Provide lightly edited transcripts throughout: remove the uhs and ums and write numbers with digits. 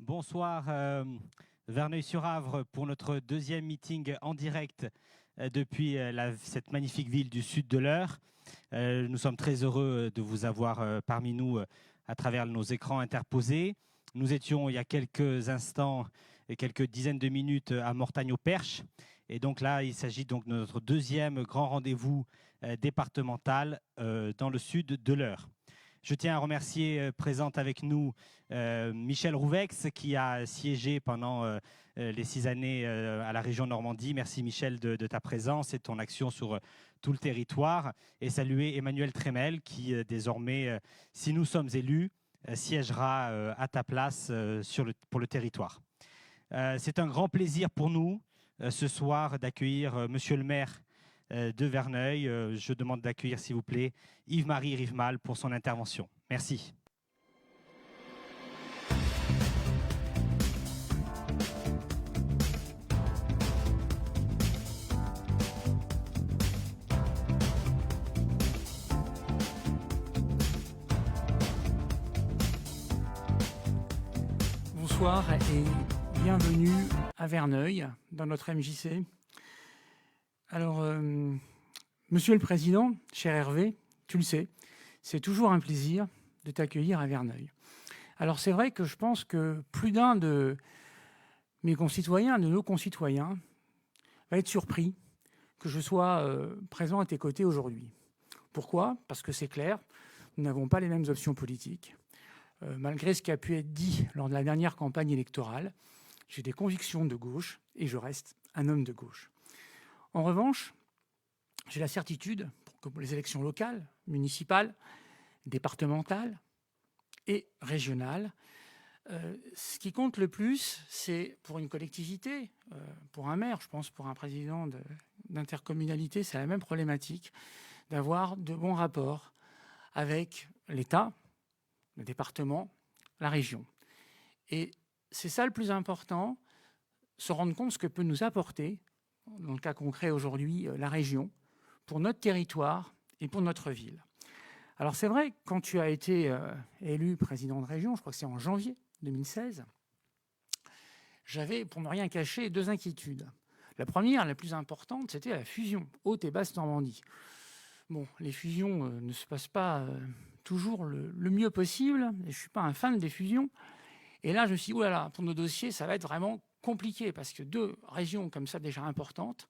Bonsoir Verneuil-sur-Avre pour notre deuxième meeting en direct depuis cette magnifique ville du sud de l'Eure. Nous sommes très heureux de vous avoir parmi nous à travers nos écrans interposés. Nous étions il y a quelques instants et quelques dizaines de minutes à Mortagne-au-Perche. Et donc là, il s'agit donc de notre deuxième grand rendez-vous départemental dans le sud de l'Eure. Je tiens à remercier présente avec nous Michel Rouvex qui a siégé pendant les 6 années à la région Normandie. Merci Michel de ta présence et de ton action sur tout le territoire. Et saluer Emmanuel Trémel qui désormais, si nous sommes élus, siégera à ta place pour le territoire. C'est un grand plaisir pour nous ce soir d'accueillir Monsieur le maire de Verneuil. Je demande d'accueillir, s'il vous plaît, Yves-Marie Rivemal pour son intervention. Merci. Bonsoir et bienvenue à Verneuil, dans notre MJC. Alors, Monsieur le Président, cher Hervé, tu le sais, c'est toujours un plaisir de t'accueillir à Verneuil. Alors c'est vrai que je pense que plus d'un de mes concitoyens, de nos concitoyens, va être surpris que je sois présent à tes côtés aujourd'hui. Pourquoi ? Parce que c'est clair, nous n'avons pas les mêmes options politiques. Malgré ce qui a pu être dit lors de la dernière campagne électorale, j'ai des convictions de gauche et je reste un homme de gauche. En revanche, j'ai la certitude que pour les élections locales, municipales, départementales et régionales, ce qui compte le plus, c'est pour une collectivité, pour un maire, je pense pour un président d'intercommunalité, c'est la même problématique, d'avoir de bons rapports avec l'État, le département, la région. Et c'est ça le plus important, se rendre compte de ce que peut nous apporter, dans le cas concret aujourd'hui, la région, pour notre territoire et pour notre ville. Alors c'est vrai, quand tu as été élu président de région, je crois que c'est en janvier 2016, j'avais, pour ne rien cacher, 2 inquiétudes. La première, la plus importante, c'était la fusion Haute et Basse Normandie. Bon, les fusions ne se passent pas toujours le mieux possible, et je ne suis pas un fan des fusions. Et là, je me suis dit, oh là là, pour nos dossiers, ça va être vraiment compliqué, parce que 2 régions comme ça déjà importantes,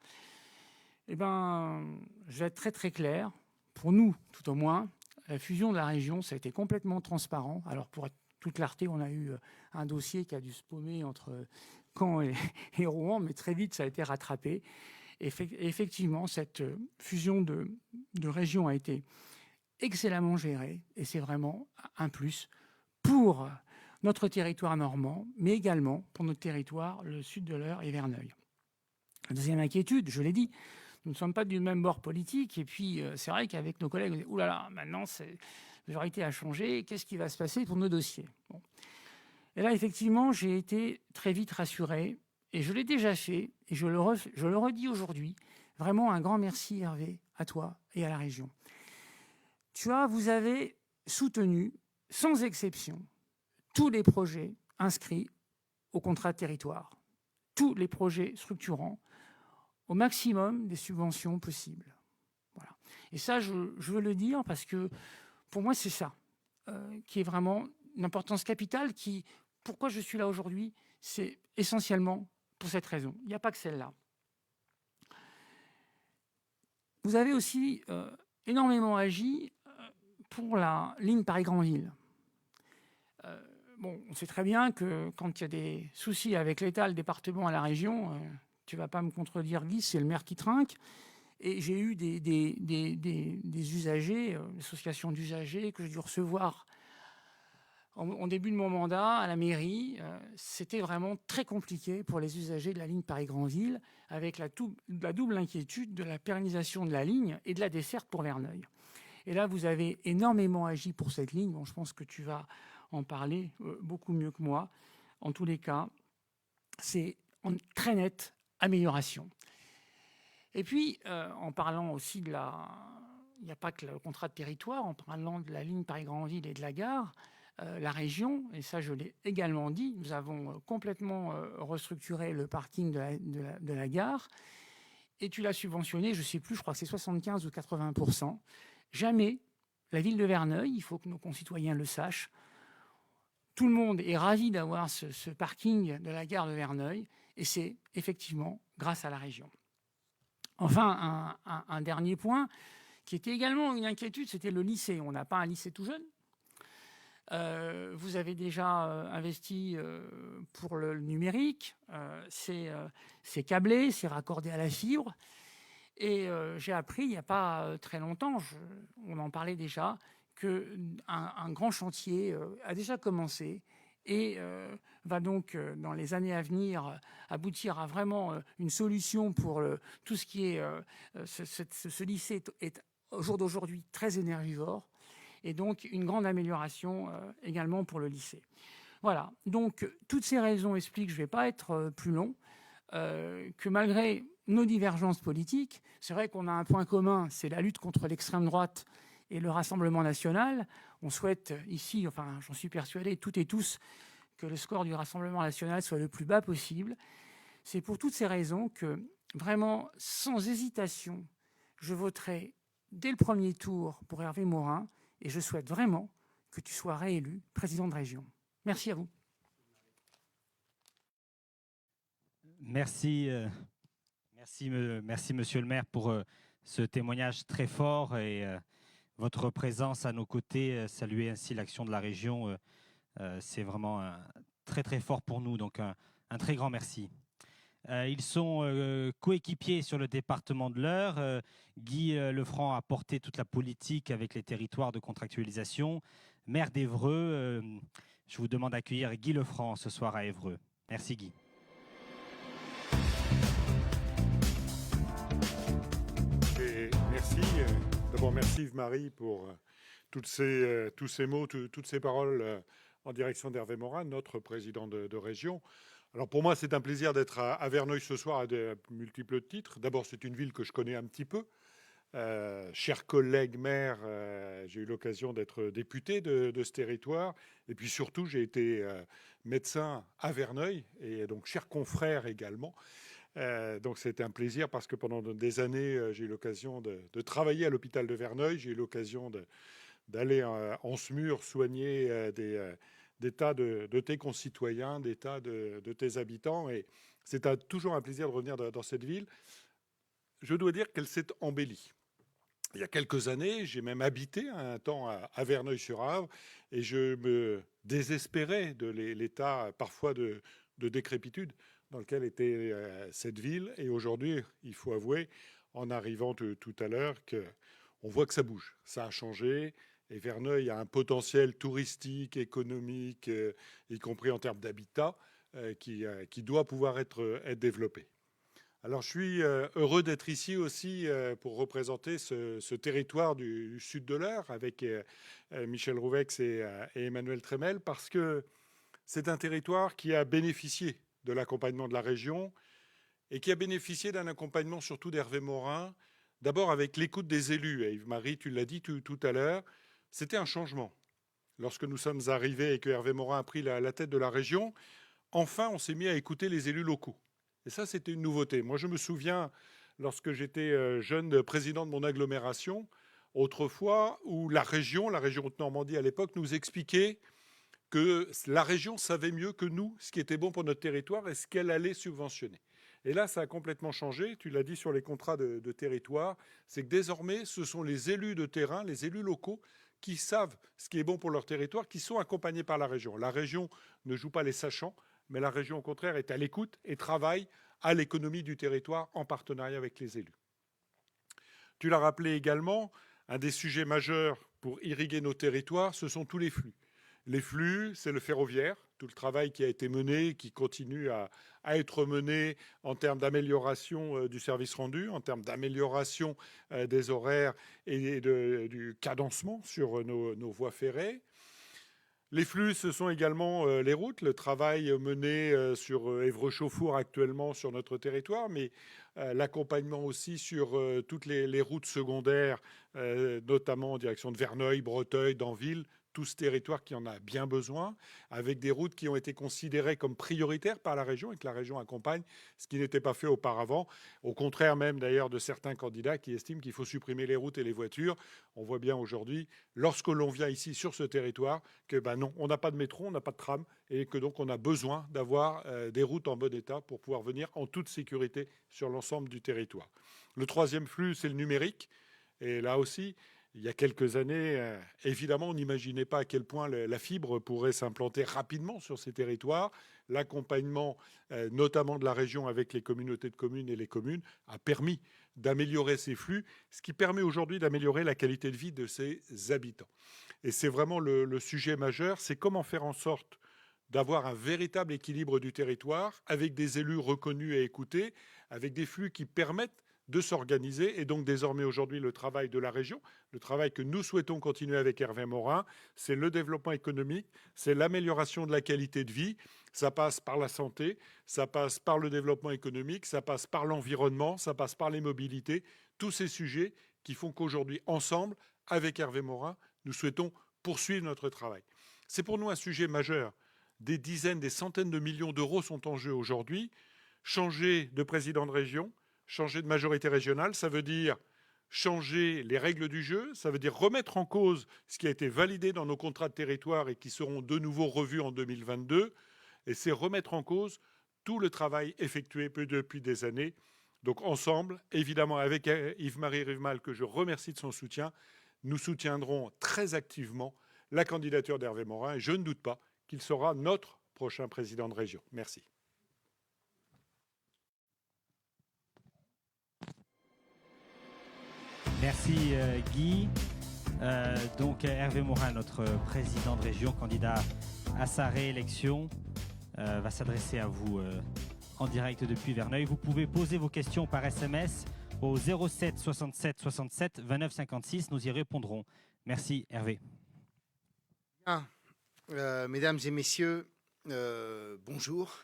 eh ben, je vais être très très clair. Pour nous, tout au moins, la fusion de la région, ça a été complètement transparent. Alors, pour être toute clarté, on a eu un dossier qui a dû se paumer entre Caen et Rouen, mais très vite, ça a été rattrapé. Et effectivement, cette fusion de régions a été excellemment gérée, et c'est vraiment un plus pour notre territoire normand, mais également pour notre territoire, le sud de l'Eure et Verneuil. La deuxième inquiétude, je l'ai dit, nous ne sommes pas du même bord politique, et puis c'est vrai qu'avec nos collègues, on dit, ouh là là, maintenant, la majorité a changé, qu'est-ce qui va se passer pour nos dossiers ? Bon. Et là, effectivement, j'ai été très vite rassuré, et je l'ai déjà fait, et je le redis aujourd'hui, vraiment un grand merci, Hervé, à toi et à la région. Vous avez soutenu, sans exception, tous les projets inscrits au contrat de territoire, tous les projets structurants, au maximum des subventions possibles. Voilà. Et ça, je veux le dire parce que pour moi, c'est ça qui est vraiment une importance capitale. Pourquoi je suis là aujourd'hui, c'est essentiellement pour cette raison. Il n'y a pas que celle-là. Vous avez aussi énormément agi pour la ligne Paris-Granville. Bon, on sait très bien que quand il y a des soucis avec l'État, le département et la région, tu ne vas pas me contredire, Guy, c'est le maire qui trinque. Et j'ai eu des usagers, l'association d'usagers que j'ai dû recevoir en début de mon mandat à la mairie. C'était vraiment très compliqué pour les usagers de la ligne Paris-Granville, avec la double inquiétude de la pérennisation de la ligne et de la desserte pour Verneuil. Et là, vous avez énormément agi pour cette ligne. Bon, je pense que tu vas en parler beaucoup mieux que moi. En tous les cas, c'est une très nette amélioration. Et puis, en parlant aussi il n'y a pas que le contrat de territoire, en parlant de la ligne Paris-Granville et de la gare, la région, et ça je l'ai également dit, nous avons complètement restructuré le parking de la gare, et tu l'as subventionné, je ne sais plus, je crois que c'est 75 ou 80%. Jamais la ville de Verneuil, il faut que nos concitoyens le sachent, tout le monde est ravi d'avoir ce parking de la gare de Verneuil, et c'est effectivement grâce à la région. Enfin, un dernier point, qui était également une inquiétude, c'était le lycée. On n'a pas un lycée tout jeune. Vous avez déjà investi pour le numérique, c'est câblé, c'est raccordé à la fibre. Et j'ai appris il n'y a pas très longtemps, on en parlait déjà, qu'un grand chantier a déjà commencé et va donc, dans les années à venir, aboutir à vraiment une solution pour tout ce qui est... ce lycée est au jour d'aujourd'hui très énergivore, et donc une grande amélioration également pour le lycée. Voilà, donc toutes ces raisons expliquent, je ne vais pas être plus long, que malgré nos divergences politiques, c'est vrai qu'on a un point commun, c'est la lutte contre l'extrême droite et le Rassemblement national. On souhaite ici, enfin j'en suis persuadé, toutes et tous, que le score du Rassemblement national soit le plus bas possible. C'est pour toutes ces raisons que, vraiment, sans hésitation, je voterai dès le premier tour pour Hervé Morin, et je souhaite vraiment que tu sois réélu président de région. Merci à vous. Merci, merci Monsieur le maire pour ce témoignage très fort et votre présence à nos côtés, saluer ainsi l'action de la région, c'est vraiment très très fort pour nous, donc un très grand merci. Ils sont coéquipiers sur le département de l'Eure. Guy Lefranc a porté toute la politique avec les territoires de contractualisation. Maire d'Évreux, je vous demande d'accueillir Guy Lefranc ce soir à Évreux. Merci Guy. Et merci. D'abord, merci Yves-Marie pour tous ces mots, toutes ces paroles en direction d'Hervé Morin, notre président de région. Alors pour moi, c'est un plaisir d'être à Verneuil ce soir à de multiples titres. D'abord, c'est une ville que je connais un petit peu. Chers collègues maires, j'ai eu l'occasion d'être député de ce territoire. Et puis surtout, j'ai été médecin à Verneuil, et donc chers confrères également. Donc c'était un plaisir parce que pendant des années, j'ai eu l'occasion de travailler à l'hôpital de Verneuil. J'ai eu l'occasion d'aller en SMUR soigner des tas de tes concitoyens, des tas de tes habitants. Et c'est toujours un plaisir de revenir dans cette ville. Je dois dire qu'elle s'est embellie. Il y a quelques années, j'ai même habité un temps à Verneuil-sur-Avre, et je me désespérais de l'état parfois de décrépitude dans lequel était cette ville. Et aujourd'hui, il faut avouer, en arrivant tout à l'heure, qu'on voit que ça bouge. Ça a changé. Et Verneuil a un potentiel touristique, économique, y compris en termes d'habitat, qui doit pouvoir être développé. Alors je suis heureux d'être ici aussi pour représenter ce territoire du sud de l'Eure avec Michel Rouvex et Emmanuel Tremel, parce que c'est un territoire qui a bénéficié de l'accompagnement de la région et qui a bénéficié d'un accompagnement surtout d'Hervé Morin, d'abord avec l'écoute des élus. Et Yves-Marie, tu l'as dit tout à l'heure, c'était un changement. Lorsque nous sommes arrivés et que Hervé Morin a pris la tête de la région, enfin on s'est mis à écouter les élus locaux. Et ça, c'était une nouveauté. Moi, je me souviens, lorsque j'étais jeune président de mon agglomération, autrefois, où la région Haute-Normandie à l'époque, nous expliquait que la région savait mieux que nous ce qui était bon pour notre territoire et ce qu'elle allait subventionner. Et là, ça a complètement changé. Tu l'as dit sur les contrats de territoire, c'est que désormais, ce sont les élus de terrain, les élus locaux, qui savent ce qui est bon pour leur territoire, qui sont accompagnés par la région. La région ne joue pas les sachants, mais la région, au contraire, est à l'écoute et travaille à l'économie du territoire en partenariat avec les élus. Tu l'as rappelé également, un des sujets majeurs pour irriguer nos territoires, ce sont tous les flux. Les flux, c'est le ferroviaire, tout le travail qui a été mené, qui continue à être mené en termes d'amélioration du service rendu, en termes d'amélioration des horaires et du cadencement sur nos voies ferrées. Les flux, ce sont également les routes, le travail mené sur Évreux-Chauffour actuellement sur notre territoire, mais l'accompagnement aussi sur toutes les routes secondaires, notamment en direction de Verneuil, Breteuil, d'Anville. tout ce territoire qui en a bien besoin, avec des routes qui ont été considérées comme prioritaires par la région et que la région accompagne, ce qui n'était pas fait auparavant. Au contraire même d'ailleurs de certains candidats qui estiment qu'il faut supprimer les routes et les voitures. On voit bien aujourd'hui, lorsque l'on vient ici sur ce territoire, que non, on n'a pas de métro, on n'a pas de tram et que donc on a besoin d'avoir des routes en bon état pour pouvoir venir en toute sécurité sur l'ensemble du territoire. Le troisième flux, c'est le numérique. Et là aussi, il y a quelques années, évidemment, on n'imaginait pas à quel point la fibre pourrait s'implanter rapidement sur ces territoires. L'accompagnement, notamment de la région avec les communautés de communes et les communes, a permis d'améliorer ces flux, ce qui permet aujourd'hui d'améliorer la qualité de vie de ses habitants. Et c'est vraiment le sujet majeur, c'est comment faire en sorte d'avoir un véritable équilibre du territoire avec des élus reconnus et écoutés, avec des flux qui permettent de s'organiser. Et donc désormais aujourd'hui le travail de la région, le travail que nous souhaitons continuer avec Hervé Morin, c'est le développement économique, c'est l'amélioration de la qualité de vie. Ça passe par la santé, ça passe par le développement économique, ça passe par l'environnement, ça passe par les mobilités. Tous ces sujets qui font qu'aujourd'hui, ensemble, avec Hervé Morin, nous souhaitons poursuivre notre travail. C'est pour nous un sujet majeur. Des dizaines, des centaines de millions d'euros sont en jeu aujourd'hui. Changer de président de région, changer de majorité régionale, ça veut dire changer les règles du jeu, ça veut dire remettre en cause ce qui a été validé dans nos contrats de territoire et qui seront de nouveau revus en 2022. Et c'est remettre en cause tout le travail effectué depuis des années. Donc ensemble, évidemment avec Yves-Marie Rivemal, que je remercie de son soutien, nous soutiendrons très activement la candidature d'Hervé Morin et je ne doute pas qu'il sera notre prochain président de région. Merci. Merci Guy. Donc Hervé Morin, notre président de région, candidat à sa réélection, va s'adresser à vous en direct depuis Verneuil. Vous pouvez poser vos questions par SMS au 07 67 67 29 56. Nous y répondrons. Merci Hervé. Mesdames et messieurs, bonjour.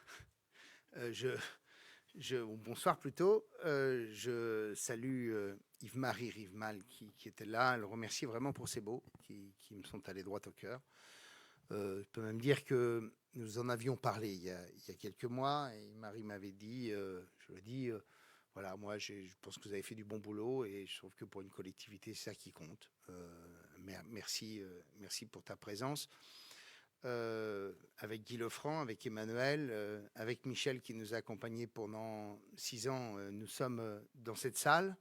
Bonsoir plutôt. Je salue Yves-Marie Rivemal qui était là. Le remercie vraiment pour ces mots qui me sont allés droit au cœur. Je peux même dire que nous en avions parlé il y a quelques mois et Yves-Marie m'avait dit, je le dis, voilà, moi je pense que vous avez fait du bon boulot et je trouve que pour une collectivité c'est ça qui compte. Merci pour ta présence. Avec Guy Lefranc, avec Emmanuel, avec Michel qui nous a accompagnés pendant 6 ans, nous sommes dans cette salle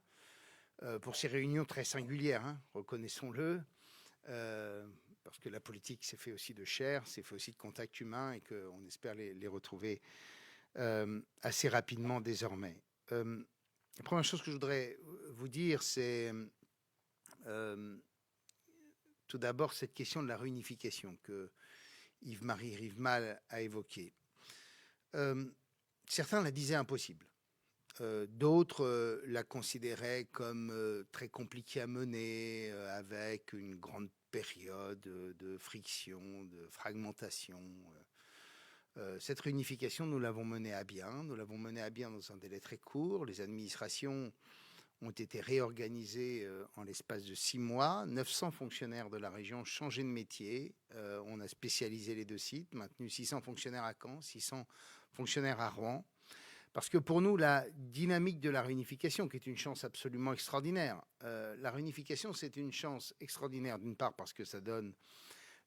pour ces réunions très singulières, hein, reconnaissons-le, parce que la politique c'est fait aussi de chair, c'est fait aussi de contact humain et qu'on espère les retrouver assez rapidement désormais. La première chose que je voudrais vous dire, c'est tout d'abord cette question de la réunification que Yves-Marie Rivemal a évoqué. Certains la disaient impossible. D'autres la considéraient comme très compliquée à mener, avec une grande période de friction, de fragmentation. Cette réunification, nous l'avons menée à bien. Nous l'avons menée à bien dans un délai très court. Les administrations ont été réorganisés en l'espace de 6 mois. 900 fonctionnaires de la région ont changé de métier. On a spécialisé les 2 sites, maintenu 600 fonctionnaires à Caen, 600 fonctionnaires à Rouen. Parce que pour nous, la dynamique de la réunification, qui est une chance absolument extraordinaire, la réunification, c'est une chance extraordinaire, d'une part parce que ça donne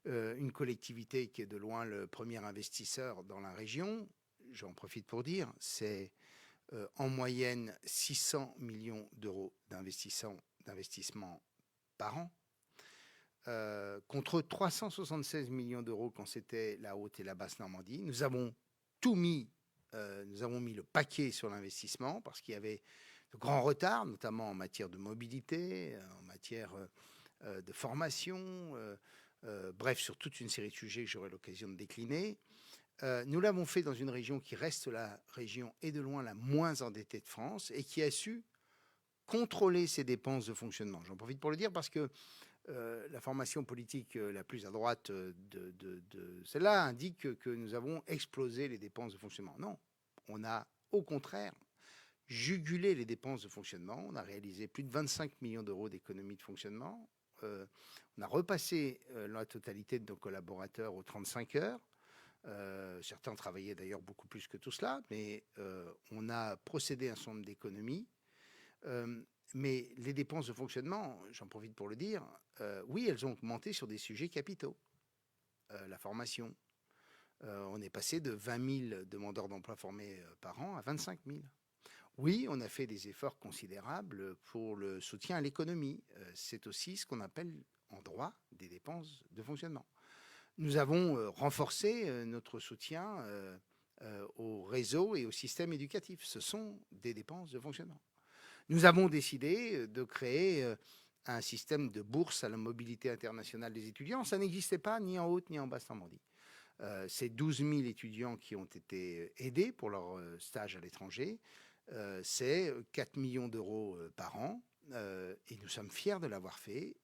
une collectivité qui est de loin le premier investisseur dans la région. J'en profite pour dire, c'est en moyenne 600 millions d'euros d'investissement par an, contre 376 millions d'euros quand c'était la Haute et la Basse Normandie. Nous avons tout mis, nous avons mis le paquet sur l'investissement parce qu'il y avait de grands retards, notamment en matière de mobilité, en matière de formation, bref, sur toute une série de sujets que j'aurai l'occasion de décliner. Nous l'avons fait dans une région qui reste la région et de loin la moins endettée de France et qui a su contrôler ses dépenses de fonctionnement. J'en profite pour le dire parce que la formation politique la plus à droite de celle-là indique que nous avons explosé les dépenses de fonctionnement. Non, on a au contraire jugulé les dépenses de fonctionnement. On a réalisé plus de 25 millions d'euros d'économies de fonctionnement. on a repassé la totalité de nos collaborateurs aux 35 heures. Certains travaillaient d'ailleurs beaucoup plus que tout cela, mais on a procédé à un certain nombre d'économies. Mais les dépenses de fonctionnement, j'en profite pour le dire, oui, elles ont augmenté sur des sujets capitaux. La formation. On est passé de 20 000 demandeurs d'emploi formés par an à 25 000. Oui, on a fait des efforts considérables pour le soutien à l'économie. C'est aussi ce qu'on appelle en droit des dépenses de fonctionnement. Nous avons renforcé notre soutien au réseau et au système éducatif. Ce sont des dépenses de fonctionnement. Nous avons décidé de créer un système de bourse à la mobilité internationale des étudiants. Ça n'existait pas ni en Haute ni en Basse-Normandie. C'est 12 000 étudiants qui ont été aidés pour leur stage à l'étranger. C'est 4 millions d'euros par an. Et nous sommes fiers de l'avoir fait.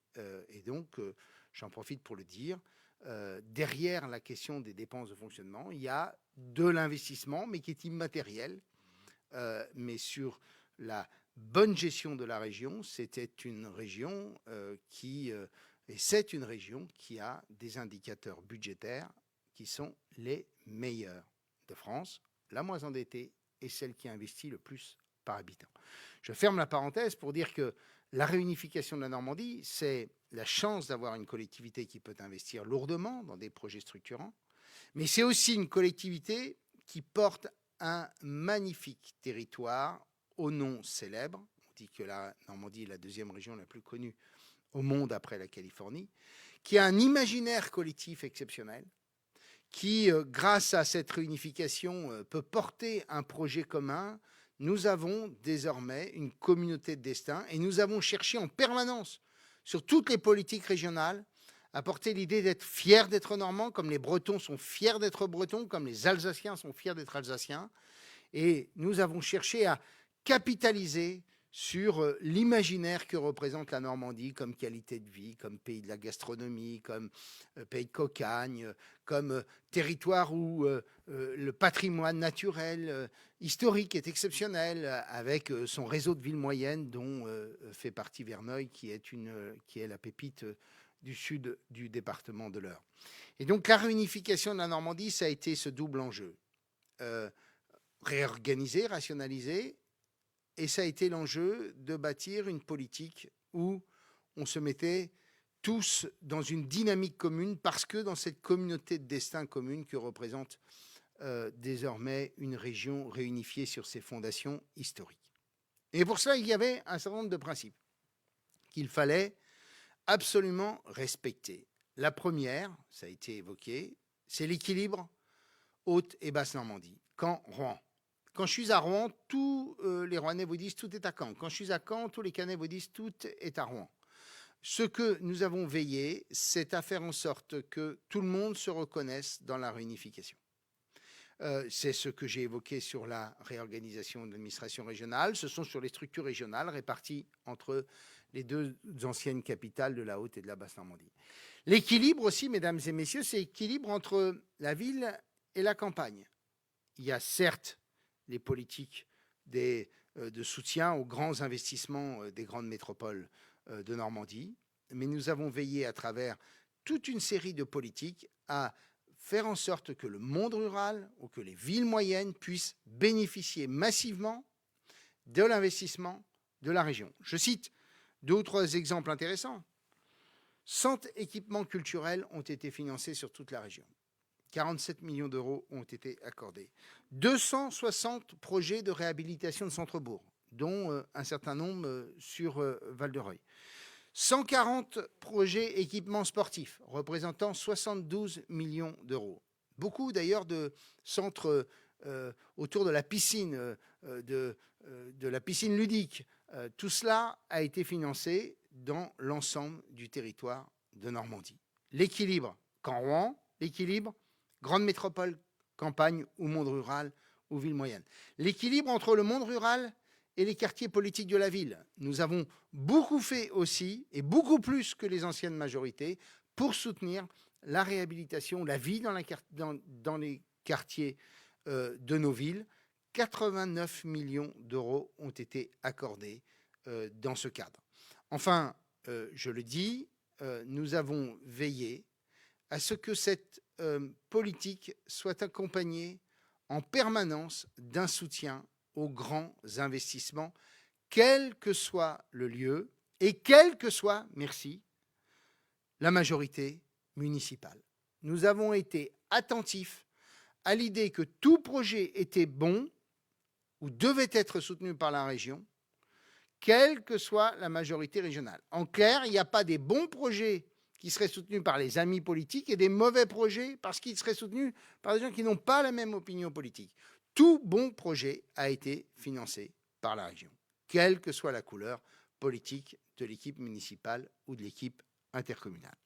Et donc, j'en profite pour le dire, derrière la question des dépenses de fonctionnement, il y a de l'investissement, mais qui est immatériel. Mais sur la bonne gestion de la région, c'était une région et c'est une région qui a des indicateurs budgétaires qui sont les meilleurs de France, la moins endettée et celle qui investit le plus par habitant. Je ferme la parenthèse pour dire que la réunification de la Normandie, c'est la chance d'avoir une collectivité qui peut investir lourdement dans des projets structurants, mais c'est aussi une collectivité qui porte un magnifique territoire au nom célèbre. On dit que la Normandie est la deuxième région la plus connue au monde après la Californie, qui a un imaginaire collectif exceptionnel, qui, grâce à cette réunification, peut porter un projet commun. Nous avons désormais une communauté de destin et nous avons cherché en permanence, sur toutes les politiques régionales, à porter l'idée d'être fiers d'être normands, comme les Bretons sont fiers d'être Bretons, comme les Alsaciens sont fiers d'être Alsaciens. Et nous avons cherché à capitaliser sur l'imaginaire que représente la Normandie comme qualité de vie, comme pays de la gastronomie, comme pays de cocagne, comme territoire où le patrimoine naturel, historique est exceptionnel, avec son réseau de villes moyennes dont fait partie Verneuil, qui est la pépite du sud du département de l'Eure. Et donc la réunification de la Normandie, ça a été ce double enjeu. Réorganiser, rationaliser, et ça a été l'enjeu de bâtir une politique où on se mettait tous dans une dynamique commune, parce que dans cette communauté de destin commune que représente désormais une région réunifiée sur ses fondations historiques. Et pour cela, il y avait un certain nombre de principes qu'il fallait absolument respecter. La première, ça a été évoqué, c'est l'équilibre Haute et Basse-Normandie. Caen-Rouen. Quand je suis à Rouen, tous les Rouennais vous disent tout est à Caen. Quand je suis à Caen, tous les Caennais vous disent tout est à Rouen. Ce que nous avons veillé, c'est à faire en sorte que tout le monde se reconnaisse dans la réunification. C'est ce que j'ai évoqué sur la réorganisation de l'administration régionale. Ce sont sur les structures régionales réparties entre les deux anciennes capitales de la Haute et de la Basse-Normandie. L'équilibre aussi, mesdames et messieurs, c'est l'équilibre entre la ville et la campagne. Il y a certes les politiques de soutien aux grands investissements des grandes métropoles de Normandie, mais nous avons veillé à travers toute une série de politiques à faire en sorte que le monde rural ou que les villes moyennes puissent bénéficier massivement de l'investissement de la région. Je cite deux ou trois exemples intéressants. 100 équipements culturels ont été financés sur toute la région. 47 millions d'euros ont été accordés. 260 projets de réhabilitation de centres-bourgs, dont un certain nombre sur Val-de-Reuil. 140 projets équipements sportifs, représentant 72 millions d'euros. Beaucoup d'ailleurs de centres autour de la piscine, de la piscine ludique. Tout cela a été financé dans l'ensemble du territoire de Normandie. L'équilibre Caen-Rouen, l'équilibre grande métropole, campagne ou monde rural ou ville moyenne. L'équilibre entre le monde rural et les quartiers politiques de la ville. Nous avons beaucoup fait aussi, et beaucoup plus que les anciennes majorités, pour soutenir la réhabilitation, la vie dans les quartiers de nos villes. 89 millions d'euros ont été accordés dans ce cadre. Enfin, je le dis, nous avons veillé à ce que cette politique soit accompagnée en permanence d'un soutien aux grands investissements, quel que soit le lieu et quelle que soit, merci, la majorité municipale. Nous avons été attentifs à l'idée que tout projet était bon ou devait être soutenu par la région, quelle que soit la majorité régionale. En clair, il n'y a pas des bons projets qui seraient soutenus par les amis politiques et des mauvais projets parce qu'ils seraient soutenus par des gens qui n'ont pas la même opinion politique. Tout bon projet a été financé par la région, quelle que soit la couleur politique de l'équipe municipale ou de l'équipe intercommunale.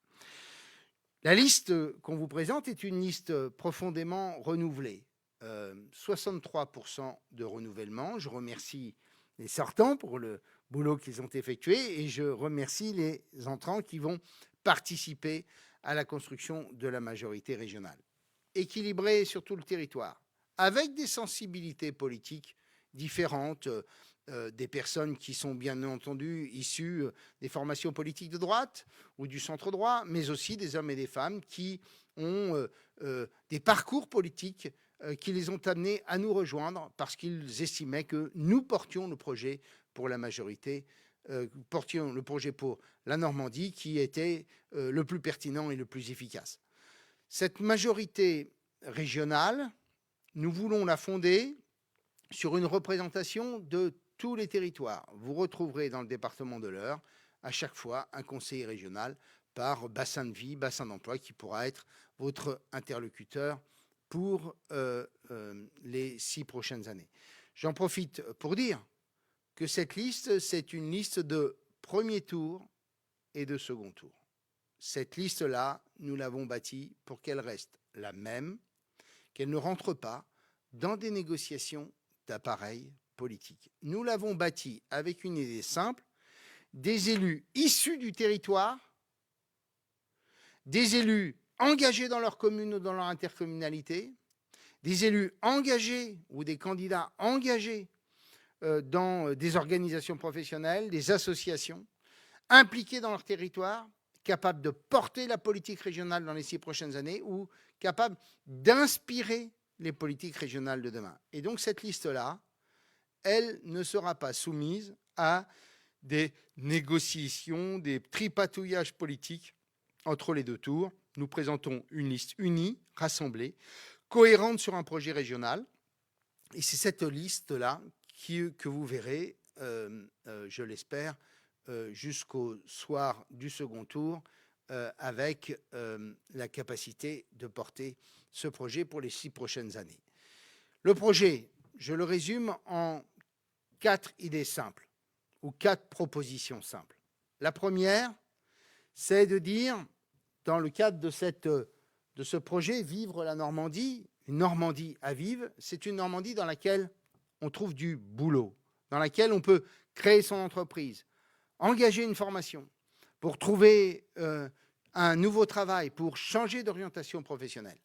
La liste qu'on vous présente est une liste profondément renouvelée. 63% de renouvellement. Je remercie les sortants pour le boulot qu'ils ont effectué et je remercie les entrants qui vont participer à la construction de la majorité régionale. Équilibrée sur tout le territoire, avec des sensibilités politiques différentes, des personnes qui sont bien entendu issues des formations politiques de droite ou du centre droit, mais aussi des hommes et des femmes qui ont des parcours politiques qui les ont amenés à nous rejoindre parce qu'ils estimaient que nous portions le projet pour la majorité, portions le projet pour la Normandie qui était le plus pertinent et le plus efficace. Cette majorité régionale, nous voulons la fonder sur une représentation de tous les territoires. Vous retrouverez dans le département de l'Eure à chaque fois un conseiller régional par bassin de vie, bassin d'emploi qui pourra être votre interlocuteur pour les 6 prochaines années. J'en profite pour dire que cette liste, c'est une liste de premier tour et de second tour. Cette liste-là, nous l'avons bâtie pour qu'elle reste la même, qu'elle ne rentre pas dans des négociations d'appareil politique. Nous l'avons bâtie avec une idée simple, des élus issus du territoire, des élus engagés dans leur commune ou dans leur intercommunalité, des élus engagés ou des candidats engagés dans des organisations professionnelles, des associations, impliqués dans leur territoire, capables de porter la politique régionale dans les 6 prochaines années ou capables d'inspirer les politiques régionales de demain. Et donc cette liste-là, elle ne sera pas soumise à des négociations, des tripatouillages politiques entre les 2 tours. Nous présentons une liste unie, rassemblée, cohérente sur un projet régional. Et c'est cette liste-là que vous verrez, je l'espère, jusqu'au soir du second tour, avec la capacité de porter ce projet pour les 6 prochaines années. Le projet, je le résume en 4 idées simples ou 4 propositions simples. La première, c'est de dire, dans le cadre de ce projet Vivre la Normandie, une Normandie à vivre, c'est une Normandie dans laquelle on trouve du boulot, dans laquelle on peut créer son entreprise, engager une formation pour trouver un nouveau travail, pour changer d'orientation professionnelle.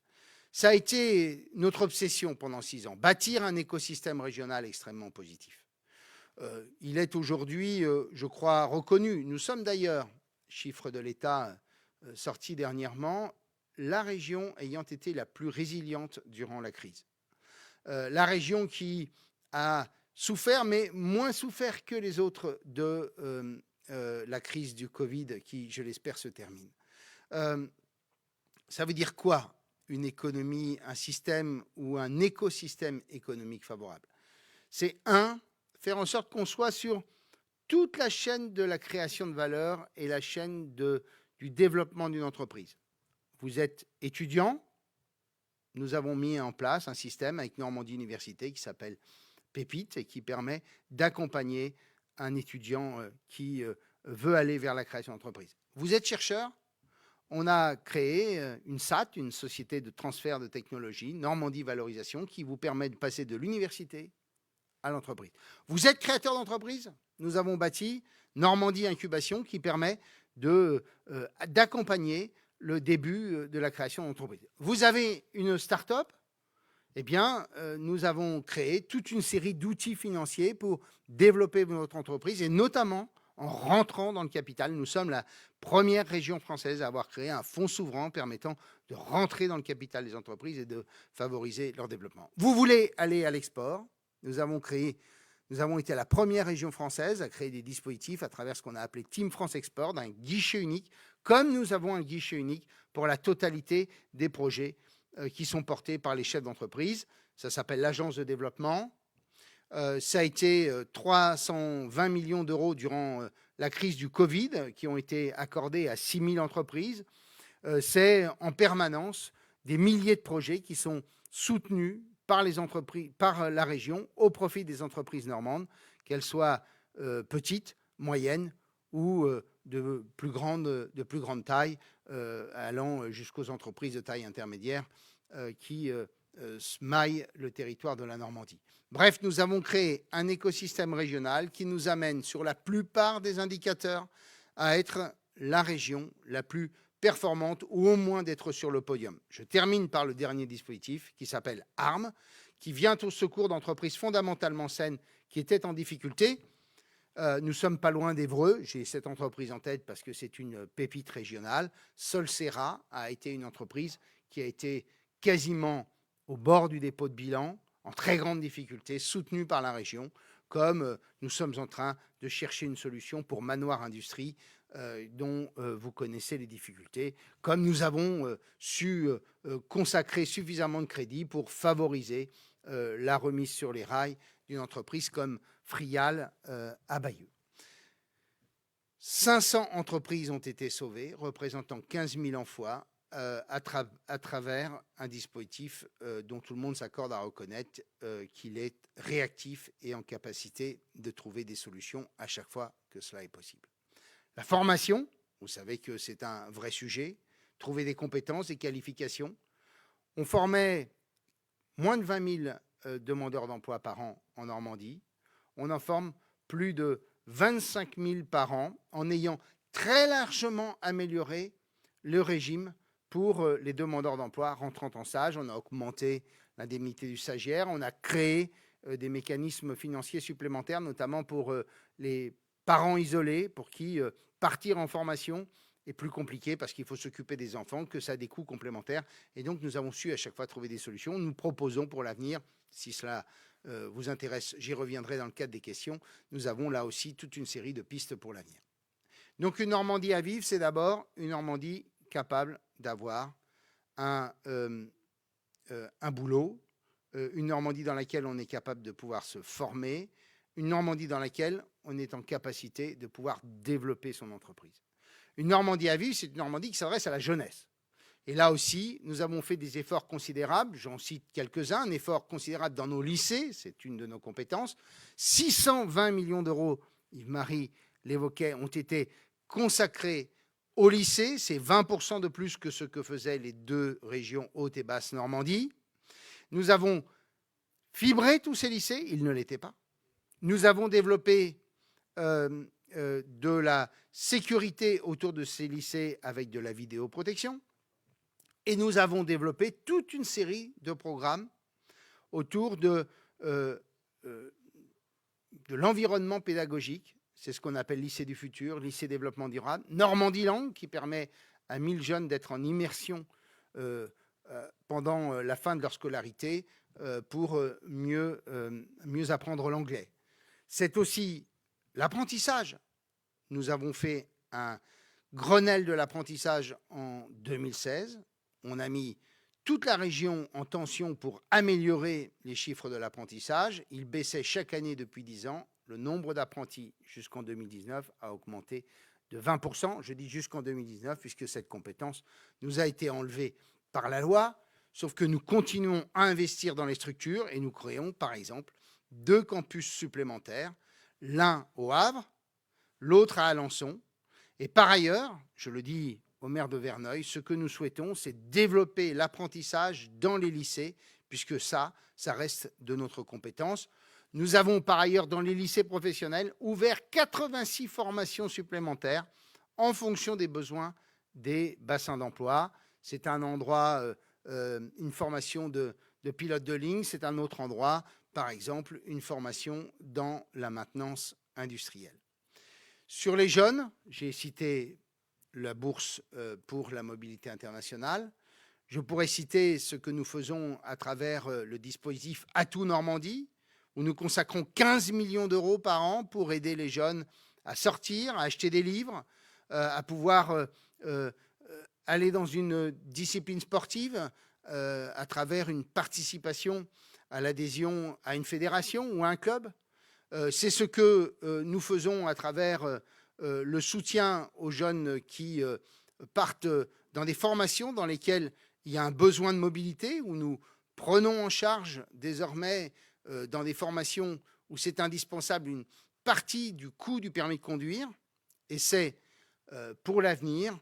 Ça a été notre obsession pendant 6 ans, bâtir un écosystème régional extrêmement positif. Il est aujourd'hui, je crois, reconnu. Nous sommes d'ailleurs, chiffre de l'État sorti dernièrement, la région ayant été la plus résiliente durant la crise. La région qui a souffert, mais moins souffert que les autres de la crise du Covid qui, je l'espère, se termine. Ça veut dire quoi, une économie, un système ou un écosystème économique favorable? C'est faire en sorte qu'on soit sur toute la chaîne de la création de valeur et la chaîne du développement d'une entreprise. Vous êtes étudiant, nous avons mis en place un système avec Normandie Université qui s'appelle Pépite et qui permet d'accompagner un étudiant qui veut aller vers la création d'entreprise. Vous êtes chercheur, on a créé une SAT, une société de transfert de technologie, Normandie Valorisation, qui vous permet de passer de l'université à l'entreprise. Vous êtes créateur d'entreprise, nous avons bâti Normandie Incubation qui permet d'accompagner le début de la création d'entreprise. Vous avez une start-up, eh bien, nous avons créé toute une série d'outils financiers pour développer votre entreprise et notamment en rentrant dans le capital. Nous sommes la première région française à avoir créé un fonds souverain permettant de rentrer dans le capital des entreprises et de favoriser leur développement. Vous voulez aller à l'export? Nous avons été la première région française à créer des dispositifs à travers ce qu'on a appelé Team France Export, un guichet unique, comme nous avons un guichet unique pour la totalité des projets qui sont portés par les chefs d'entreprise. Ça s'appelle l'agence de développement. Ça a été 320 millions d'euros durant la crise du Covid qui ont été accordés à 6 000 entreprises. C'est en permanence des milliers de projets qui sont soutenus par les entreprises, par la région, au profit des entreprises normandes, qu'elles soient petites, moyennes ou de plus grande taille, allant jusqu'aux entreprises de taille intermédiaire qui maillent le territoire de la Normandie. Bref, nous avons créé un écosystème régional qui nous amène sur la plupart des indicateurs à être la région la plus performante ou au moins d'être sur le podium. Je termine par le dernier dispositif qui s'appelle ARM, qui vient au secours d'entreprises fondamentalement saines qui étaient en difficulté. Nous ne sommes pas loin d'Évreux. J'ai cette entreprise en tête parce que c'est une pépite régionale. Solsera a été une entreprise qui a été quasiment au bord du dépôt de bilan, en très grande difficulté, soutenue par la région, comme nous sommes en train de chercher une solution pour Manoir Industrie, dont vous connaissez les difficultés, comme nous avons su consacrer suffisamment de crédits pour favoriser la remise sur les rails d'une entreprise comme Frial à Bayeux. 500 entreprises ont été sauvées, représentant 15 000 emplois, à travers un dispositif dont tout le monde s'accorde à reconnaître qu'il est réactif et en capacité de trouver des solutions à chaque fois que cela est possible. La formation, vous savez que c'est un vrai sujet, trouver des compétences, des qualifications. On formait moins de 20 000 demandeurs d'emploi par an en Normandie. On en forme plus de 25 000 par an en ayant très largement amélioré le régime pour les demandeurs d'emploi rentrant en stage. On a augmenté l'indemnité du stagiaire, on a créé des mécanismes financiers supplémentaires, notamment pour les parents isolés, pour qui partir en formation est plus compliqué parce qu'il faut s'occuper des enfants, que ça a des coûts complémentaires. Et donc, nous avons su à chaque fois trouver des solutions. Nous proposons pour l'avenir, si cela vous intéresse, j'y reviendrai dans le cadre des questions, nous avons là aussi toute une série de pistes pour l'avenir. Donc, une Normandie à vivre, c'est d'abord une Normandie capable d'avoir un boulot, une Normandie dans laquelle on est capable de pouvoir se former, une Normandie dans laquelle on est en capacité de pouvoir développer son entreprise. Une Normandie à vivre, c'est une Normandie qui s'adresse à la jeunesse. Et là aussi, nous avons fait des efforts considérables, j'en cite quelques-uns, un effort considérable dans nos lycées, c'est une de nos compétences. 620 millions d'euros, Yves-Marie l'évoquait, ont été consacrés au lycée, c'est 20% de plus que ce que faisaient les deux régions Haute et Basse Normandie. Nous avons fibré tous ces lycées, ils ne l'étaient pas. Nous avons développé de la sécurité autour de ces lycées avec de la vidéoprotection. Et nous avons développé toute une série de programmes autour de l'environnement pédagogique. C'est ce qu'on appelle lycée du futur, lycée développement durable. Normandie Langue, qui permet à 1000 jeunes d'être en immersion pendant la fin de leur scolarité pour mieux apprendre l'anglais. C'est aussi l'apprentissage. Nous avons fait un Grenelle de l'apprentissage en 2016. On a mis toute la région en tension pour améliorer les chiffres de l'apprentissage. Il baissait chaque année depuis 10 ans. Le nombre d'apprentis jusqu'en 2019 a augmenté de 20%. Je dis jusqu'en 2019 puisque cette compétence nous a été enlevée par la loi. Sauf que nous continuons à investir dans les structures et nous créons, par exemple, 2 campus supplémentaires, l'un au Havre, l'autre à Alençon. Et par ailleurs, je le dis au maire de Verneuil, ce que nous souhaitons, c'est développer l'apprentissage dans les lycées, puisque ça reste de notre compétence. Nous avons par ailleurs, dans les lycées professionnels, ouvert 86 formations supplémentaires en fonction des besoins des bassins d'emploi. C'est un endroit, une formation de pilote de ligne, c'est un autre endroit, par exemple, une formation dans la maintenance industrielle. Sur les jeunes, j'ai cité la bourse pour la mobilité internationale. Je pourrais citer ce que nous faisons à travers le dispositif Atout Normandie, où nous consacrons 15 millions d'euros par an pour aider les jeunes à sortir, à acheter des livres, à pouvoir aller dans une discipline sportive à travers une participation à l'adhésion à une fédération ou à un club. C'est ce que nous faisons à travers le soutien aux jeunes qui partent dans des formations dans lesquelles il y a un besoin de mobilité, où nous prenons en charge désormais dans des formations où c'est indispensable une partie du coût du permis de conduire. Et c'est pour l'avenir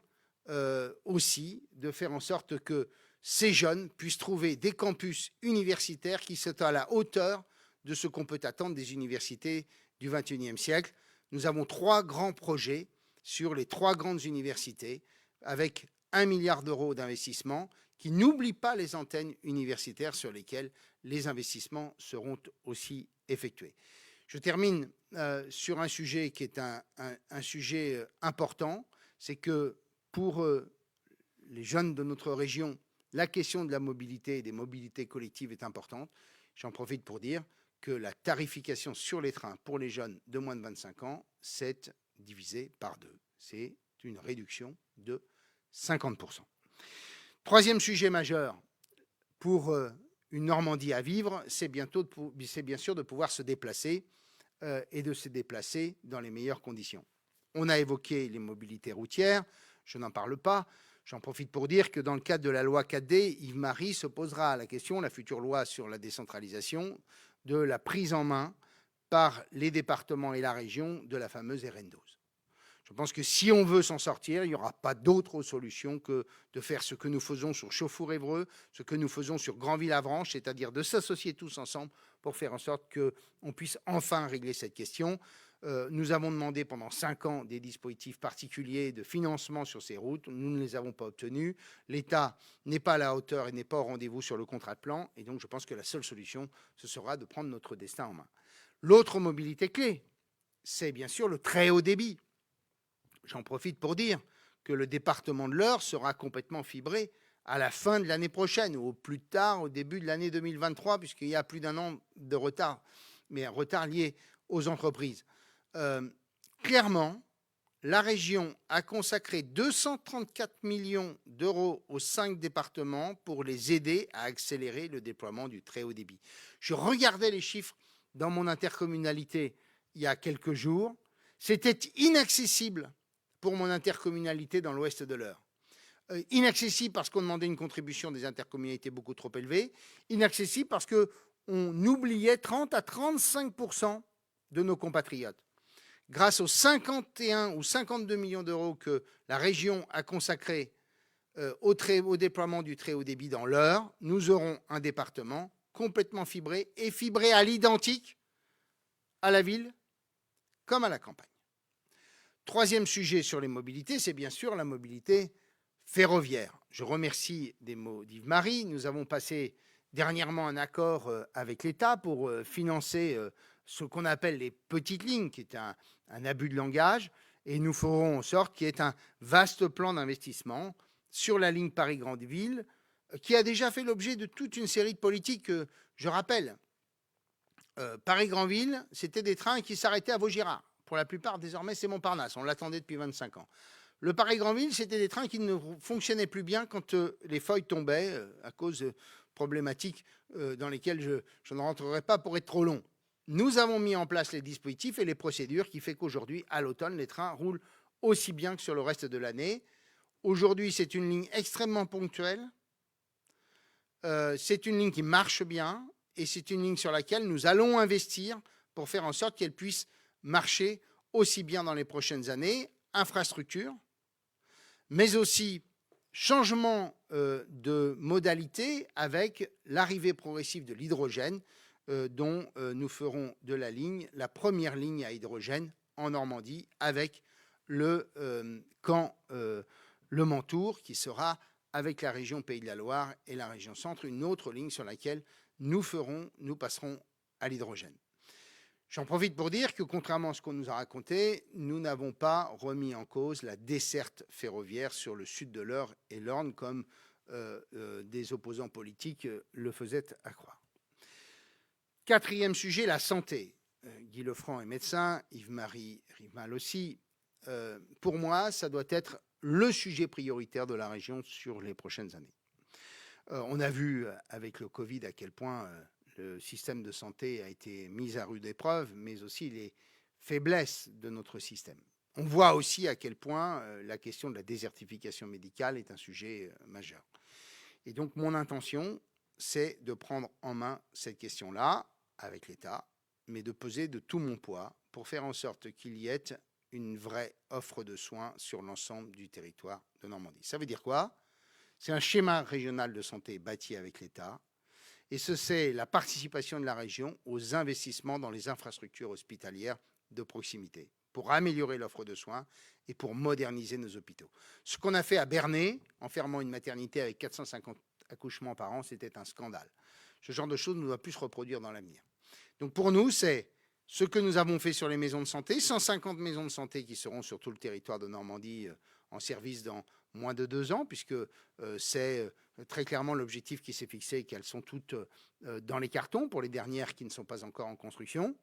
aussi de faire en sorte que ces jeunes puissent trouver des campus universitaires qui soient à la hauteur de ce qu'on peut attendre des universités du XXIe siècle. Nous avons 3 grands projets sur les 3 grandes universités avec 1 milliard d'euros d'investissement qui n'oublient pas les antennes universitaires sur lesquelles les investissements seront aussi effectués. Je termine sur un sujet qui est un sujet important, c'est que pour les jeunes de notre région, la question de la mobilité et des mobilités collectives est importante. J'en profite pour dire que la tarification sur les trains pour les jeunes de moins de 25 ans, c'est divisé par 2. C'est une réduction de 50%. Troisième sujet majeur pour une Normandie à vivre, c'est bien sûr de pouvoir se déplacer et de se déplacer dans les meilleures conditions. On a évoqué les mobilités routières, je n'en parle pas. J'en profite pour dire que dans le cadre de la loi 4D, Yves Marie se posera la question, la future loi sur la décentralisation, de la prise en main par les départements et la région de la fameuse RN12. Je pense que si on veut s'en sortir, il n'y aura pas d'autre solution que de faire ce que nous faisons sur Chauffour-Évreux, ce que nous faisons sur Granville-Avranches, c'est-à-dire de s'associer tous ensemble pour faire en sorte qu'on puisse enfin régler cette question. Nous avons demandé pendant 5 ans des dispositifs particuliers de financement sur ces routes. Nous ne les avons pas obtenus. L'État n'est pas à la hauteur et n'est pas au rendez-vous sur le contrat de plan. Et donc, je pense que la seule solution, ce sera de prendre notre destin en main. L'autre mobilité clé, c'est bien sûr le très haut débit. J'en profite pour dire que le département de l'Eure sera complètement fibré à la fin de l'année prochaine ou au plus tard au début de l'année 2023, puisqu'il y a plus d'1 an de retard, mais un retard lié aux entreprises. Clairement, la région a consacré 234 millions d'euros aux 5 départements pour les aider à accélérer le déploiement du très haut débit. Je regardais les chiffres dans mon intercommunalité il y a quelques jours. C'était inaccessible pour mon intercommunalité dans l'ouest de l'Eure. Inaccessible parce qu'on demandait une contribution des intercommunalités beaucoup trop élevée. Inaccessible parce qu'on oubliait 30 à 35% de nos compatriotes. Grâce aux 51 ou 52 millions d'euros que la région a consacrés au déploiement du très haut débit dans l'Eure, nous aurons un département complètement fibré et fibré à l'identique à la ville comme à la campagne. Troisième sujet sur les mobilités, c'est bien sûr la mobilité ferroviaire. Je remercie des mots d'Yves Marie. Nous avons passé dernièrement un accord avec l'État pour financer ce qu'on appelle les petites lignes, qui est un abus de langage, et nous ferons en sorte qu'il y ait un vaste plan d'investissement sur la ligne Paris-Grandville, qui a déjà fait l'objet de toute une série de politiques. Je rappelle, Paris-Grandville, c'était des trains qui s'arrêtaient à Vaugirard. Pour la plupart, désormais, c'est Montparnasse. On l'attendait depuis 25 ans. Le Paris-Grandville, c'était des trains qui ne fonctionnaient plus bien quand les feuilles tombaient à cause de problématiques dans lesquelles je ne rentrerai pas pour être trop long. Nous avons mis en place les dispositifs et les procédures qui fait qu'aujourd'hui, à l'automne, les trains roulent aussi bien que sur le reste de l'année. Aujourd'hui, c'est une ligne extrêmement ponctuelle. C'est une ligne qui marche bien et c'est une ligne sur laquelle nous allons investir pour faire en sorte qu'elle puisse marcher aussi bien dans les prochaines années. Infrastructure, mais aussi changement de modalité avec l'arrivée progressive de l'hydrogène dont nous ferons de la ligne, la première ligne à hydrogène en Normandie avec le camp Le Mantour qui sera avec la région Pays de la Loire et la région Centre, une autre ligne sur laquelle nous passerons à l'hydrogène. J'en profite pour dire que, contrairement à ce qu'on nous a raconté, nous n'avons pas remis en cause la desserte ferroviaire sur le sud de l'Eure et l'Orne, comme des opposants politiques le faisaient accroire. Quatrième sujet, la santé. Guy Lefranc est médecin, Yves-Marie Rival aussi. Pour moi, ça doit être le sujet prioritaire de la région sur les prochaines années. On a vu avec le Covid à quel point le système de santé a été mis à rude épreuve, mais aussi les faiblesses de notre système. On voit aussi à quel point la question de la désertification médicale est un sujet majeur. Et donc, mon intention, c'est de prendre en main cette question-là avec l'État, mais de peser de tout mon poids pour faire en sorte qu'il y ait une vraie offre de soins sur l'ensemble du territoire de Normandie. Ça veut dire quoi? C'est un schéma régional de santé bâti avec l'État, et c'est la participation de la région aux investissements dans les infrastructures hospitalières de proximité pour améliorer l'offre de soins et pour moderniser nos hôpitaux. Ce qu'on a fait à Bernay, en fermant une maternité avec 450 accouchements par an, c'était un scandale. Ce genre de choses ne doit plus se reproduire dans l'avenir. Donc pour nous, c'est ce que nous avons fait sur les maisons de santé, 150 maisons de santé qui seront sur tout le territoire de Normandie en service dans moins de 2 ans, puisque c'est très clairement l'objectif qui s'est fixé, qu'elles sont toutes dans les cartons pour les dernières qui ne sont pas encore en construction.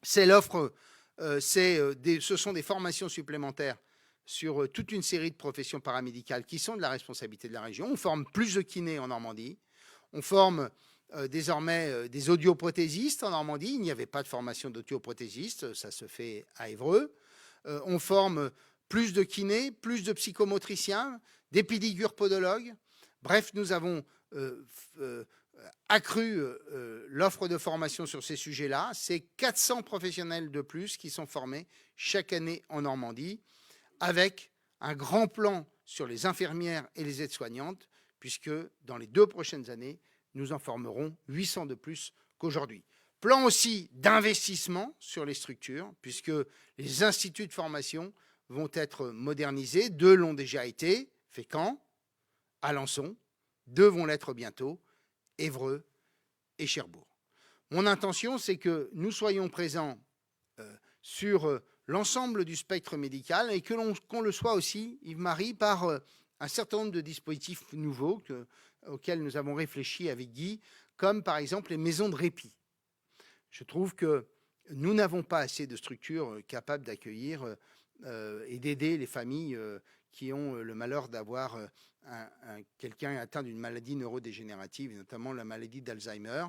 C'est l'offre, ce sont des formations supplémentaires sur toute une série de professions paramédicales qui sont de la responsabilité de la région. On forme plus de kinés en Normandie, on forme désormais des audioprothésistes en Normandie. Il n'y avait pas de formation d'audioprothésistes, ça se fait à Évreux. On forme plus de kinés, plus de psychomotriciens, des pédigurpodologues. Bref, nous avons accru l'offre de formation sur ces sujets-là. C'est 400 professionnels de plus qui sont formés chaque année en Normandie, avec un grand plan sur les infirmières et les aides-soignantes, puisque dans les 2 prochaines années, nous en formerons 800 de plus qu'aujourd'hui. Plan aussi d'investissement sur les structures, puisque les instituts de formation vont être modernisés. 2 l'ont déjà été, Fécamp, Alençon. 2 vont l'être bientôt, Évreux et Cherbourg. Mon intention, c'est que nous soyons présents sur l'ensemble du spectre médical et qu'on le soit aussi, Yves-Marie, par un certain nombre de dispositifs nouveaux auxquels nous avons réfléchi avec Guy, comme par exemple les maisons de répit. Je trouve que nous n'avons pas assez de structures capables d'accueillir et d'aider les familles qui ont le malheur d'avoir quelqu'un atteint d'une maladie neurodégénérative, et notamment la maladie d'Alzheimer.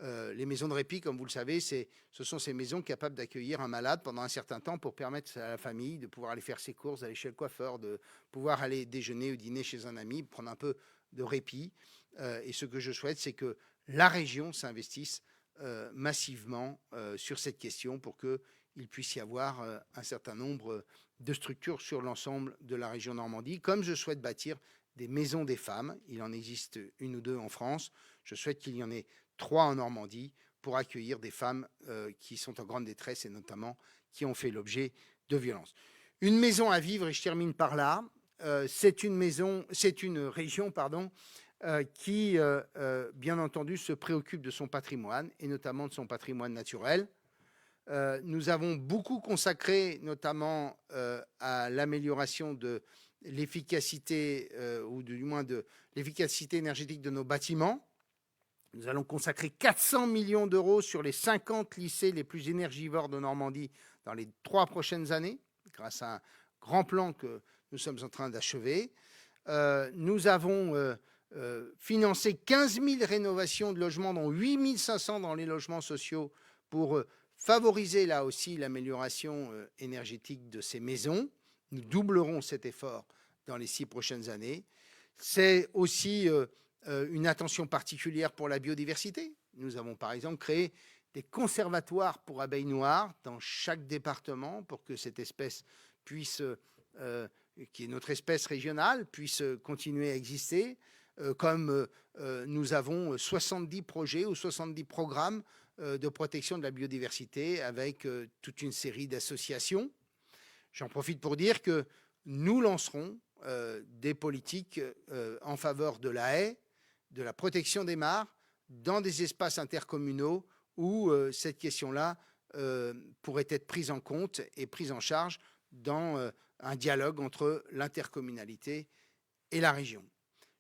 Les maisons de répit, comme vous le savez, ce sont ces maisons capables d'accueillir un malade pendant un certain temps pour permettre à la famille de pouvoir aller faire ses courses, d'aller chez le coiffeur, de pouvoir aller déjeuner ou dîner chez un ami, prendre un peu de répit. Et ce que je souhaite, c'est que la région s'investisse massivement sur cette question pour qu'il puisse y avoir un certain nombre de structures sur l'ensemble de la région Normandie. Comme je souhaite bâtir des maisons des femmes, il en existe 1 ou 2 en France, je souhaite qu'il y en ait 3 en Normandie pour accueillir des femmes qui sont en grande détresse et notamment qui ont fait l'objet de violences. Une maison à vivre, et je termine par là, c'est une région qui, bien entendu, se préoccupe de son patrimoine et notamment de son patrimoine naturel. Nous avons beaucoup consacré notamment à l'amélioration de l'efficacité, ou du moins de l'efficacité énergétique de nos bâtiments. Nous allons consacrer 400 millions d'euros sur les 50 lycées les plus énergivores de Normandie dans les 3 prochaines années, grâce à un grand plan que nous sommes en train d'achever. Nous avons financé 15 000 rénovations de logements, dont 8 500 dans les logements sociaux, pour favoriser là aussi l'amélioration énergétique de ces maisons. Nous doublerons cet effort dans les 6 prochaines années. C'est aussi une attention particulière pour la biodiversité. Nous avons par exemple créé des conservatoires pour abeilles noires dans chaque département pour que cette espèce puisse, qui est notre espèce régionale, puisse continuer à exister. Comme nous avons 70 projets ou 70 programmes de protection de la biodiversité avec toute une série d'associations. J'en profite pour dire que nous lancerons des politiques en faveur de la haie, de la protection des mares, dans des espaces intercommunaux où cette question-là pourraient être prises en compte et prises en charge dans un dialogue entre l'intercommunalité et la région.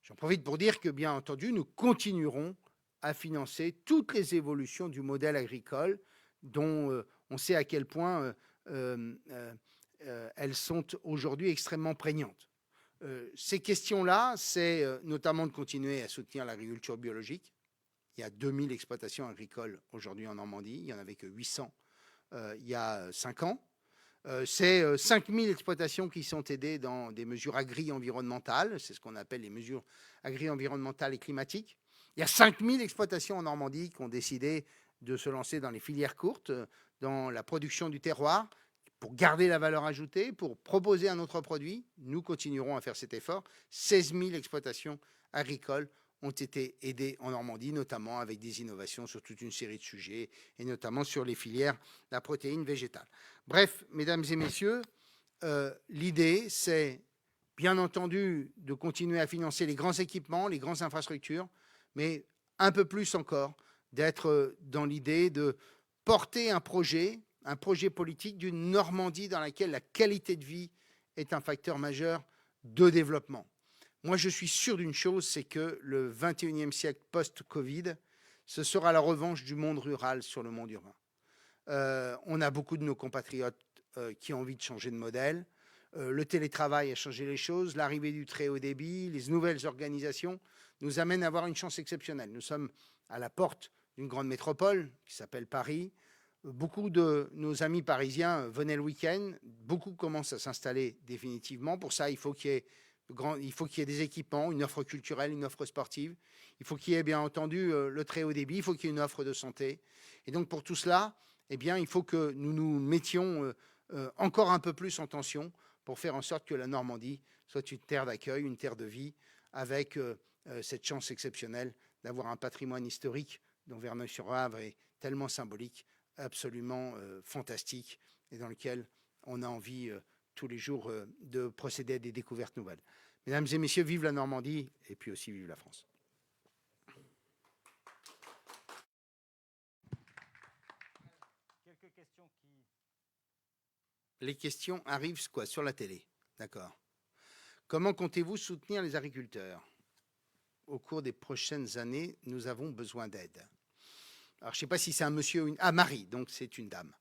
J'en profite pour dire que, bien entendu, nous continuerons à financer toutes les évolutions du modèle agricole dont on sait à quel point elles sont aujourd'hui extrêmement prégnantes. Ces questions-là, c'est notamment de continuer à soutenir l'agriculture biologique. Il y a 2000 exploitations agricoles aujourd'hui en Normandie, il n'y en avait que 800 il y a 5 ans. C'est 5000 exploitations qui sont aidées dans des mesures agri-environnementales, c'est ce qu'on appelle les mesures agri-environnementales et climatiques. Il y a 5000 exploitations en Normandie qui ont décidé de se lancer dans les filières courtes, dans la production du terroir, pour garder la valeur ajoutée, pour proposer un autre produit. Nous continuerons à faire cet effort. 16 000 exploitations agricoles ont été aidées en Normandie, notamment avec des innovations sur toute une série de sujets, et notamment sur les filières de la protéine végétale. Bref, mesdames et messieurs, l'idée, c'est bien entendu de continuer à financer les grands équipements, les grandes infrastructures, mais un peu plus encore, d'être dans l'idée de porter un projet politique d'une Normandie dans laquelle la qualité de vie est un facteur majeur de développement. Moi, je suis sûr d'une chose, c'est que le 21e siècle post-Covid, ce sera la revanche du monde rural sur le monde urbain. On a beaucoup de nos compatriotes qui ont envie de changer de modèle. Le télétravail a changé les choses. L'arrivée du très haut débit, les nouvelles organisations nous amènent à avoir une chance exceptionnelle. Nous sommes à la porte d'une grande métropole qui s'appelle Paris. Beaucoup de nos amis parisiens venaient le week-end. Beaucoup commencent à s'installer définitivement. Pour ça, il faut qu'il y ait des équipements, une offre culturelle, une offre sportive. Il faut qu'il y ait bien entendu le très haut débit. Il faut qu'il y ait une offre de santé. Et donc pour tout cela, eh bien, il faut que nous nous mettions encore un peu plus en tension pour faire en sorte que la Normandie soit une terre d'accueil, une terre de vie, avec cette chance exceptionnelle d'avoir un patrimoine historique dont Verneuil-sur-Avre est tellement symbolique, absolument fantastique, et dans lequel on a envie tous les jours de procéder à des découvertes nouvelles. Mesdames et messieurs, vive la Normandie, et puis aussi vive la France. Quelques questions qui... Les questions arrivent quoi, sur la télé. D'accord. Comment comptez-vous soutenir les agriculteurs? Au cours des prochaines années, nous avons besoin d'aide. Alors, je ne sais pas si c'est un monsieur ou une... Ah, Marie, donc c'est une dame.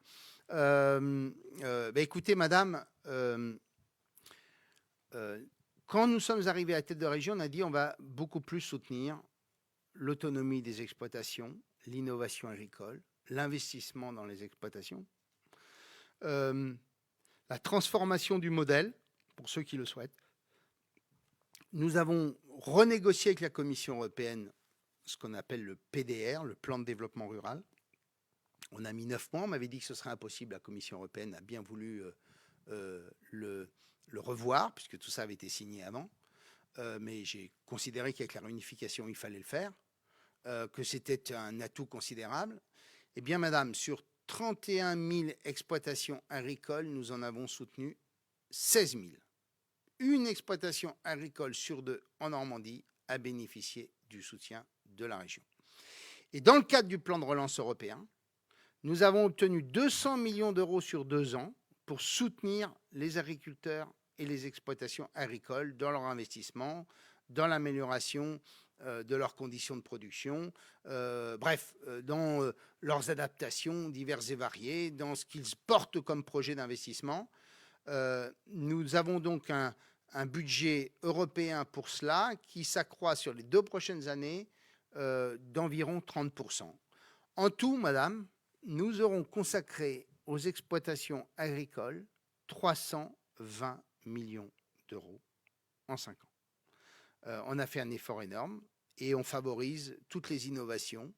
Écoutez, madame, quand nous sommes arrivés à la tête de région, on a dit on va beaucoup plus soutenir l'autonomie des exploitations, l'innovation agricole, l'investissement dans les exploitations, la transformation du modèle, pour ceux qui le souhaitent. Nous avons renégocié avec la Commission européenne ce qu'on appelle le PDR, le plan de développement rural. On a mis 9 mois, on m'avait dit que ce serait impossible. La Commission européenne a bien voulu le revoir, puisque tout ça avait été signé avant. Mais j'ai considéré qu'avec la réunification, il fallait le faire, que c'était un atout considérable. Eh bien, madame, sur 31 000 exploitations agricoles, nous en avons soutenu 16 000. Une exploitation agricole sur 2 en Normandie a bénéficié du soutien de la région. Et dans le cadre du plan de relance européen, nous avons obtenu 200 millions d'euros sur 2 ans pour soutenir les agriculteurs et les exploitations agricoles dans leur investissement, dans l'amélioration de leurs conditions de production, dans leurs adaptations diverses et variées, dans ce qu'ils portent comme projet d'investissement. Nous avons donc un budget européen pour cela qui s'accroît sur les 2 prochaines années d'environ 30%. En tout, madame, nous aurons consacré aux exploitations agricoles 320 millions d'euros en 5 ans. On a fait un effort énorme et on favorise toutes les innovations,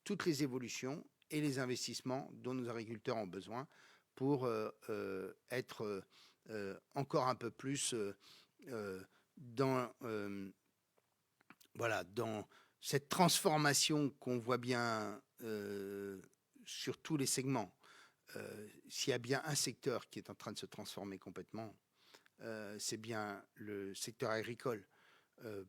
toutes les évolutions et les investissements dont nos agriculteurs ont besoin pour être encore un peu plus dans cette transformation qu'on voit bien sur tous les segments. S'il y a bien un secteur qui est en train de se transformer complètement, c'est bien le secteur agricole.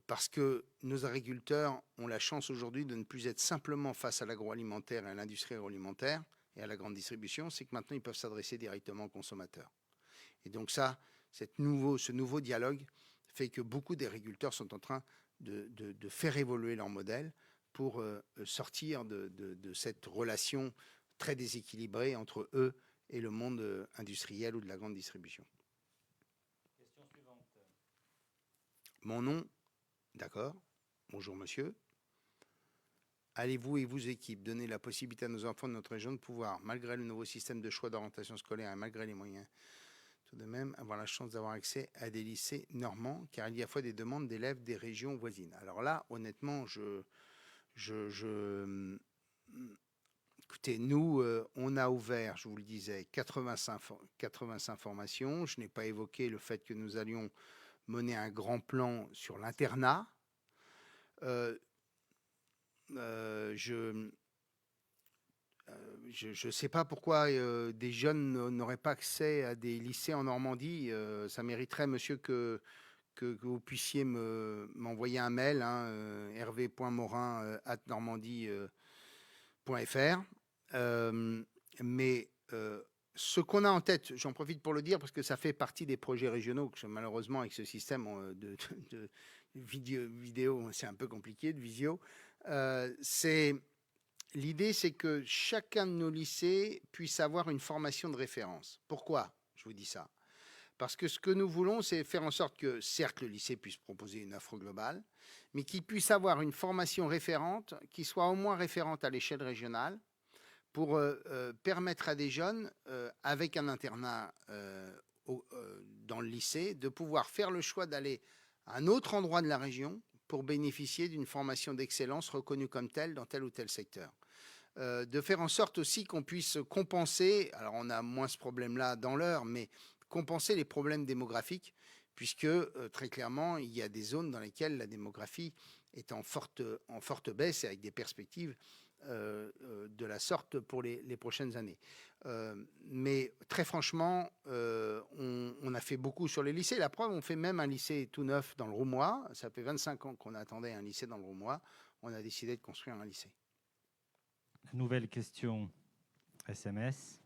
Parce que nos agriculteurs ont la chance aujourd'hui de ne plus être simplement face à l'agroalimentaire et à l'industrie agroalimentaire, et à la grande distribution, c'est que maintenant, ils peuvent s'adresser directement aux consommateurs. Et donc ça, ce nouveau dialogue fait que beaucoup d'agriculteurs sont en train de faire évoluer leur modèle pour sortir de cette relation très déséquilibrée entre eux et le monde industriel ou de la grande distribution. Question suivante. Mon nom, d'accord. Bonjour monsieur. Allez-vous et vos équipes donner la possibilité à nos enfants de notre région de pouvoir, malgré le nouveau système de choix d'orientation scolaire et malgré les moyens, tout de même avoir la chance d'avoir accès à des lycées normands, car il y a fois des demandes d'élèves des régions voisines. Alors là, honnêtement, écoutez, nous, on a ouvert, je vous le disais, 85 formations. Je n'ai pas évoqué le fait que nous allions mener un grand plan sur l'internat. Je ne sais pas pourquoi des jeunes n'auraient pas accès à des lycées en Normandie. Ça mériterait, monsieur, que vous puissiez m'envoyer un mail, hervé.morin@normandie.fr. Mais ce qu'on a en tête, j'en profite pour le dire parce que ça fait partie des projets régionaux que malheureusement avec ce système de vidéo, c'est un peu compliqué, de visio. L'idée, c'est que chacun de nos lycées puisse avoir une formation de référence. Pourquoi je vous dis ça? Parce que ce que nous voulons, c'est faire en sorte que, certes, le lycée puisse proposer une offre globale, mais qu'il puisse avoir une formation référente qui soit au moins référente à l'échelle régionale pour permettre à des jeunes, avec un internat dans le lycée, de pouvoir faire le choix d'aller à un autre endroit de la région pour bénéficier d'une formation d'excellence reconnue comme telle dans tel ou tel secteur. De faire en sorte aussi qu'on puisse compenser, alors on a moins ce problème-là dans l'Eure, mais compenser les problèmes démographiques, puisque très clairement, il y a des zones dans lesquelles la démographie est en forte baisse et avec des perspectives de la sorte pour les prochaines années. Mais très franchement, on a fait beaucoup sur les lycées. La preuve, on fait même un lycée tout neuf dans le Roumois. Ça fait 25 ans qu'on attendait un lycée dans le Roumois. On a décidé de construire un lycée. Nouvelle question SMS.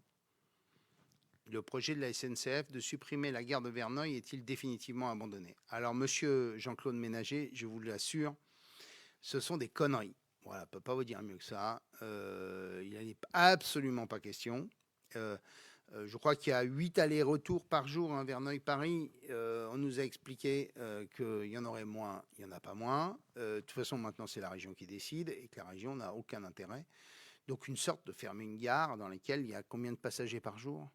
Le projet de la SNCF de supprimer la gare de Verneuil est-il définitivement abandonné? Alors, monsieur Jean-Claude Ménager, je vous l'assure, ce sont des conneries. Voilà, on ne peut pas vous dire mieux que ça. Il n'en est absolument pas question. Je crois qu'il y a 8 allers-retours par jour, Verneuil-Paris. On nous a expliqué qu'il y en aurait moins, il n'y en a pas moins. De toute façon, maintenant, c'est la région qui décide et que la région n'a aucun intérêt. Donc, une sorte de fermer une gare dans laquelle il y a combien de passagers par jour?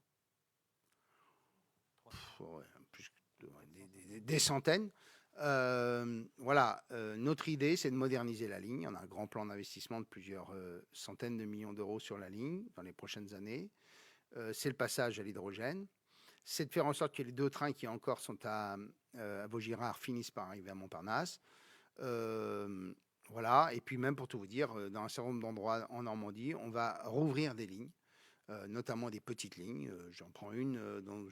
Des centaines. Voilà, notre idée, c'est de moderniser la ligne. On a un grand plan d'investissement de plusieurs centaines de millions d'euros sur la ligne dans les prochaines années. C'est le passage à l'hydrogène. C'est de faire en sorte que les 2 trains qui encore sont à Vaugirard finissent par arriver à Montparnasse. Voilà, et puis même pour tout vous dire, dans un certain nombre d'endroits en Normandie, on va rouvrir des lignes, notamment des petites lignes. J'en prends une dont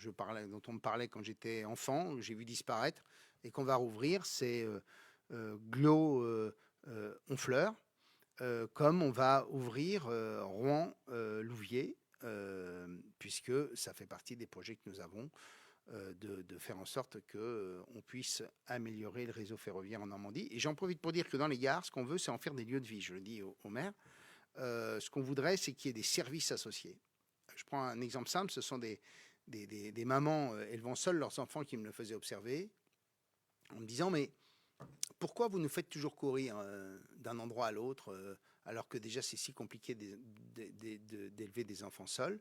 on me parlait quand j'étais enfant, que j'ai vu disparaître, et qu'on va rouvrir, c'est Glo-Honfleur, comme on va ouvrir Rouen-Louviers, puisque ça fait partie des projets que nous avons, de faire en sorte qu'on puisse améliorer le réseau ferroviaire en Normandie. Et j'en profite pour dire que dans les gares, ce qu'on veut, c'est en faire des lieux de vie. Je le dis au maire. Ce qu'on voudrait, c'est qu'il y ait des services associés. Je prends un exemple simple, ce sont des mamans élevant seules leurs enfants qui me le faisaient observer, en me disant, mais pourquoi vous nous faites toujours courir d'un endroit à l'autre, alors que déjà c'est si compliqué d'élever des enfants seuls?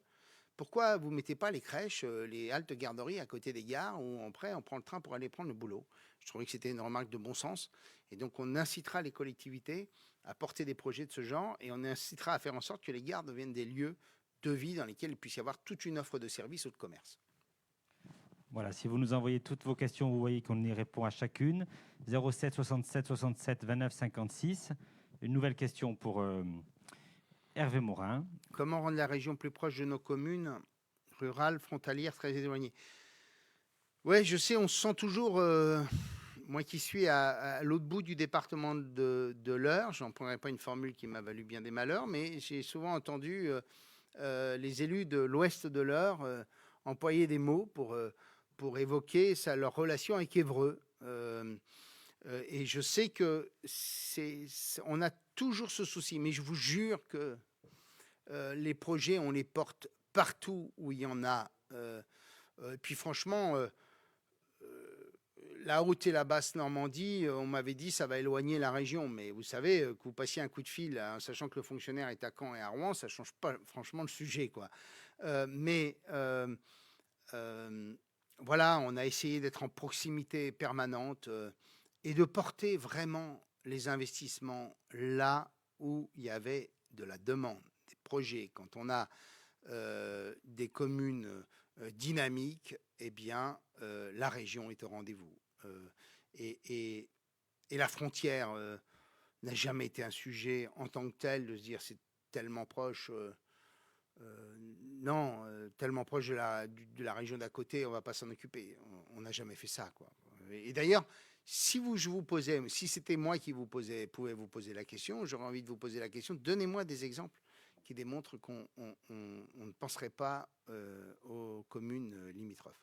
Pourquoi vous ne mettez pas les crèches, les haltes garderies à côté des gares où après on prend le train pour aller prendre le boulot? Je trouvais que c'était une remarque de bon sens. Et donc on incitera les collectivités à porter des projets de ce genre et on incitera à faire en sorte que les gares deviennent des lieux de vie dans lesquels il puisse y avoir toute une offre de services ou de commerce. Voilà, si vous nous envoyez toutes vos questions, vous voyez qu'on y répond à chacune. 07 67 67 29 56. Une nouvelle question pour Hervé Morin. Comment rendre la région plus proche de nos communes rurales, frontalières, très éloignées? Oui, je sais, on se sent toujours... moi qui suis à l'autre bout du département de l'Eure, je n'en prendrai pas une formule qui m'a valu bien des malheurs, mais j'ai souvent entendu les élus de l'ouest de l'Eure employaient des mots pour évoquer leur relation avec Évreux. Et je sais que on a toujours ce souci, mais je vous jure que les projets, on les porte partout où il y en a. Puis franchement, la haute et la basse Normandie, on m'avait dit ça va éloigner la région. Mais vous savez, que vous passiez un coup de fil, hein, sachant que le fonctionnaire est à Caen et à Rouen, ça ne change pas franchement le sujet, quoi. Voilà, on a essayé d'être en proximité permanente et de porter vraiment les investissements là où il y avait de la demande, des projets. Quand on a des communes dynamiques, eh bien, la région est au rendez-vous. Et la frontière n'a jamais été un sujet en tant que tel, de se dire c'est tellement proche. Non, tellement proche de la région d'à côté, on ne va pas s'en occuper. On n'a jamais fait ça, quoi. Et d'ailleurs, si c'était moi qui pouvais vous poser la question, j'aurais envie de vous poser la question, donnez-moi des exemples qui démontrent qu'on ne penserait pas aux communes limitrophes.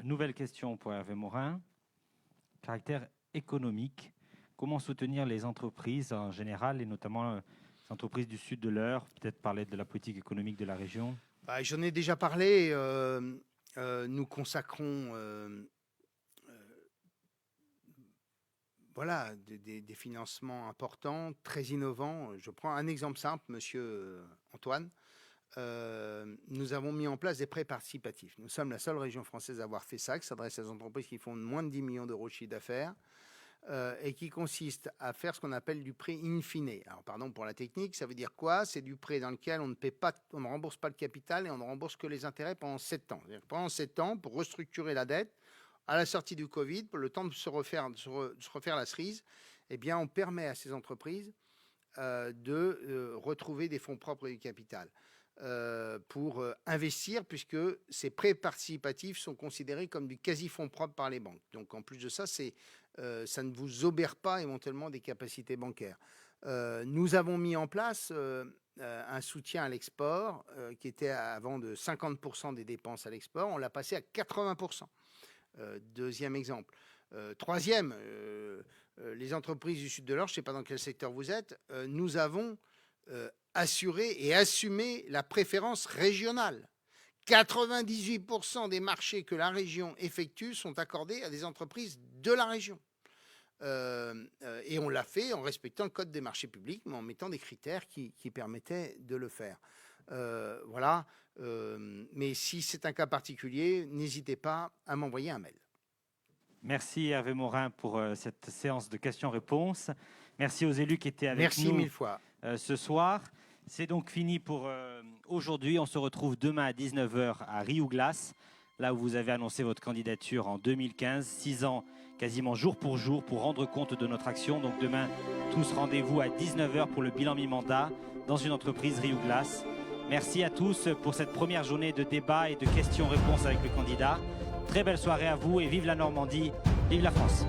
Nouvelle question pour Hervé Morin. Caractère économique. Comment soutenir les entreprises en général et notamment les entreprises du sud de l'Eure? Peut-être parler de la politique économique de la région. J'en ai déjà parlé. Nous consacrons des financements importants, très innovants. Je prends un exemple simple, monsieur Antoine. Nous avons mis en place des prêts participatifs. Nous sommes la seule région française à avoir fait ça, qui s'adresse à des entreprises qui font moins de 10 millions d'euros de chiffre d'affaires et qui consiste à faire ce qu'on appelle du prêt in fine. Alors, pardon pour la technique, ça veut dire quoi? C'est du prêt dans lequel on ne rembourse pas le capital et on ne rembourse que les intérêts pendant 7 ans. C'est-à-dire pendant 7 ans, pour restructurer la dette, à la sortie du Covid, pour le temps de se refaire la cerise, eh bien, on permet à ces entreprises de retrouver des fonds propres et du capital. Pour investir, puisque ces prêts participatifs sont considérés comme du quasi-fonds propre par les banques. Donc en plus de ça, ça ne vous obère pas éventuellement des capacités bancaires. Nous avons mis en place un soutien à l'export qui était avant de 50% des dépenses à l'export. On l'a passé à 80%. Deuxième exemple. Troisième, les entreprises du sud de l'Eure, je ne sais pas dans quel secteur vous êtes, nous avons assurer et assumer la préférence régionale. 98% des marchés que la région effectue sont accordés à des entreprises de la région. Et on l'a fait en respectant le code des marchés publics, mais en mettant des critères qui permettaient de le faire. Voilà. Mais si c'est un cas particulier, n'hésitez pas à m'envoyer un mail. Merci Hervé Morin pour cette séance de questions-réponses. Merci aux élus qui étaient avec nous. Merci mille fois. Ce soir. C'est donc fini pour aujourd'hui. On se retrouve demain à 19h à Riou-Glace, là où vous avez annoncé votre candidature en 2015, 6 ans quasiment jour pour rendre compte de notre action. Donc demain, tous rendez-vous à 19h pour le bilan mi-mandat dans une entreprise Riou-Glace. Merci à tous pour cette première journée de débat et de questions-réponses avec le candidat. Très belle soirée à vous et vive la Normandie, vive la France.